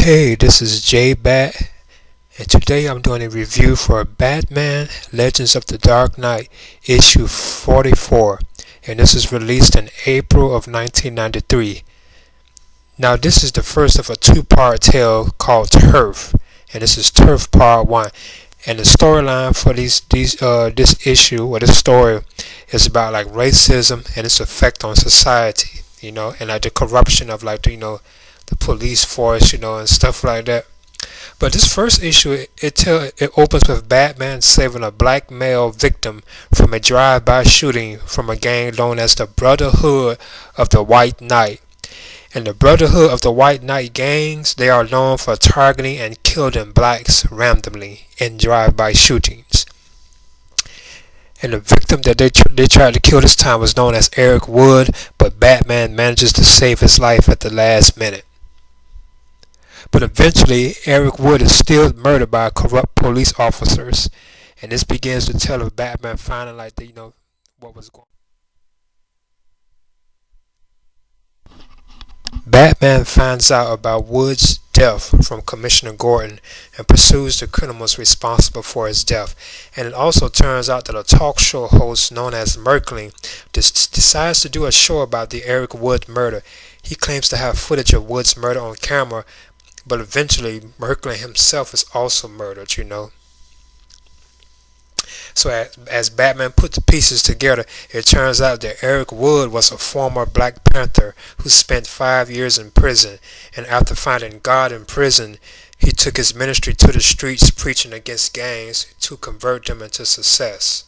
Hey, this is J Bat, and today I'm doing a review for Batman Legends of the Dark Knight issue 44, and this is released in April of 1993. Now, this is the first of a two-part tale called Turf, and this is Turf Part 1. And the storyline for this issue or this story is about like racism and its effect on society, and like the corruption of the police force, and stuff like that. But this first issue, it opens with Batman saving a black male victim from a drive-by shooting from a gang known as the Brotherhood of the White Knight. And the Brotherhood of the White Knight gangs, they are known for targeting and killing blacks randomly in drive-by shootings. And the victim that they tried to kill this time was known as Eric Wood, but Batman manages to save his life at the last minute. But eventually, Eric Wood is still murdered by corrupt police officers, and this begins to tell of Batman finding what was going on. Batman finds out about Wood's death from Commissioner Gordon and pursues the criminals responsible for his death. And it also turns out that a talk show host known as Merkling decides to do a show about the Eric Wood murder. He claims to have footage of Wood's murder on camera, but eventually Merkling himself is also murdered. So as Batman put the pieces together, it turns out that Eric Wood was a former Black Panther who spent 5 years in prison, and after finding God in prison, he took his ministry to the streets preaching against gangs to convert them into success.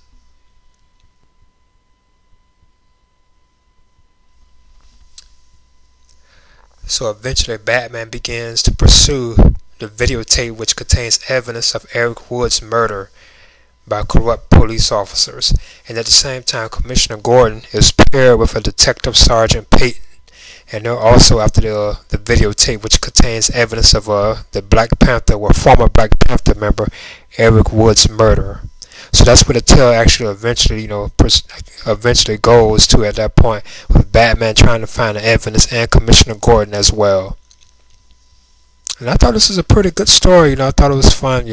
So eventually Batman begins to pursue the videotape which contains evidence of Eric Wood's murder by corrupt police officers, and at the same time Commissioner Gordon is paired with a Detective Sergeant Payton, and they're also after the videotape which contains evidence of the Black Panther or former Black Panther member Eric Wood's murder. So that's where the tale actually eventually goes to at that point, with Batman trying to find the evidence and Commissioner Gordon as well. And I thought this was a pretty good story, I thought it was fun,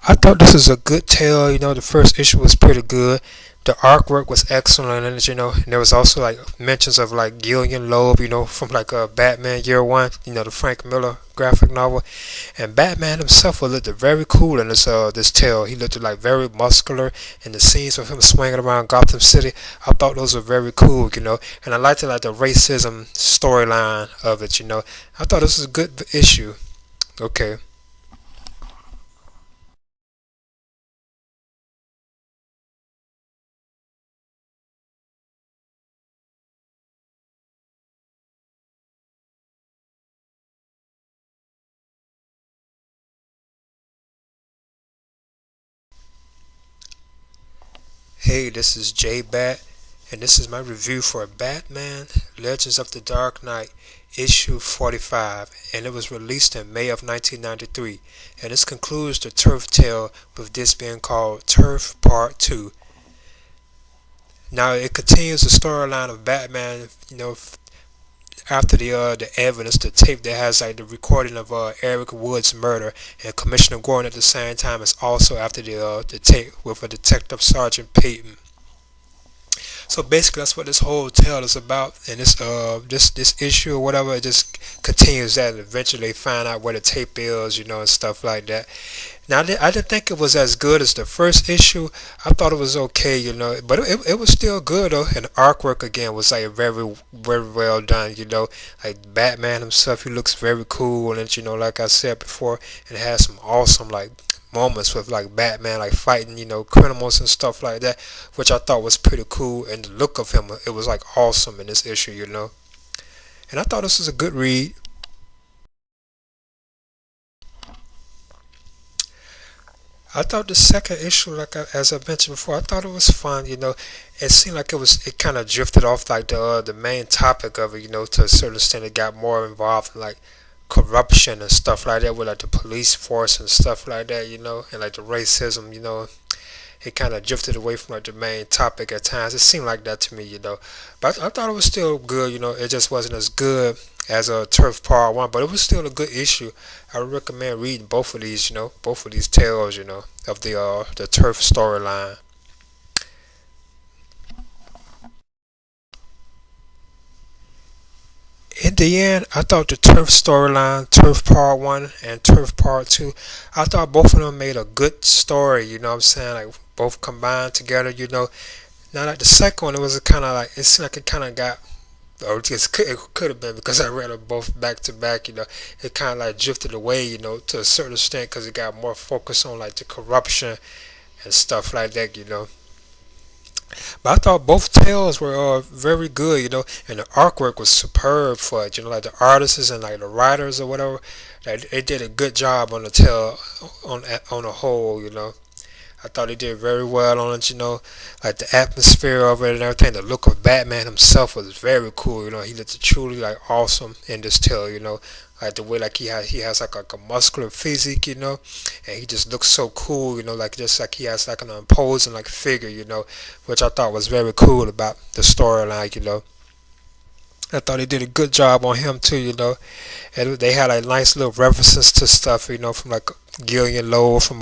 I thought this was a good tale, the first issue was pretty good. The artwork was excellent, and there was also mentions of Gillian Loeb, from Batman Year One, the Frank Miller graphic novel, and Batman himself looked very cool in this tale. He looked very muscular, and the scenes of him swinging around Gotham City, I thought those were very cool, and I liked the racism storyline of it, I thought this was a good issue. Okay. Hey, this is J Bat, and this is my review for Batman Legends of the Dark Knight issue 45, and it was released in May of 1993, and this concludes the Turf tale, with this being called Turf Part 2. Now it continues the storyline of Batman, after the evidence, the tape that has the recording of Eric Wood's murder, and Commissioner Gordon at the same time is also after the tape with a Detective Sergeant Payton. So basically, that's what this whole tale is about, and this issue or whatever, it just continues that, and eventually they find out where the tape is, and stuff like that. Now, I didn't think it was as good as the first issue. I thought it was okay, but it was still good though. And the artwork again was very, very well done, Like Batman himself, he looks very cool, and like I said before, it has some awesome moments with Batman fighting criminals and stuff like that, which I thought was pretty cool. And the look of him, it was awesome in this issue, And I thought this was a good read. I thought the second issue, as I mentioned before, I thought it was fun. It seemed like it kind of drifted off the main topic of it. To a certain extent, it got more involved in corruption and stuff like that with the police force and stuff like that. And the racism. it kind of drifted away from like the main topic at times. It seemed like that to me, But I thought it was still good, It just wasn't as good as a Turf Part One, but it was still a good issue. I would recommend reading both of these, both of these tales, of the Turf storyline. In the end, I thought the Turf storyline, Turf Part 1 and Turf Part 2, I thought both of them made a good story, you know what I'm saying? Like, both combined together, Now, like the second one, it was kind of like, it seemed like it kind of got, or it could have been because I read them both back to back, It kind of like drifted away, to a certain extent because it got more focused on like the corruption and stuff like that. But I thought both tales were very good, and the artwork was superb for it, like the artists and like the writers or whatever. Like they did a good job on the tale on the whole. I thought he did very well on it, like the atmosphere of it and everything. The look of Batman himself was very cool, He looked truly like awesome in this tale, Like the way like he has like a muscular physique, and he just looks so cool, like just like he has like an imposing like figure, which I thought was very cool about the storyline. I thought he did a good job on him too, and they had like nice little references to stuff, from like Gillian Lowe from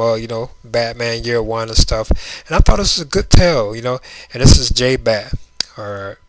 Batman Year One and stuff. And I thought this was a good tale, and this is J Bat, or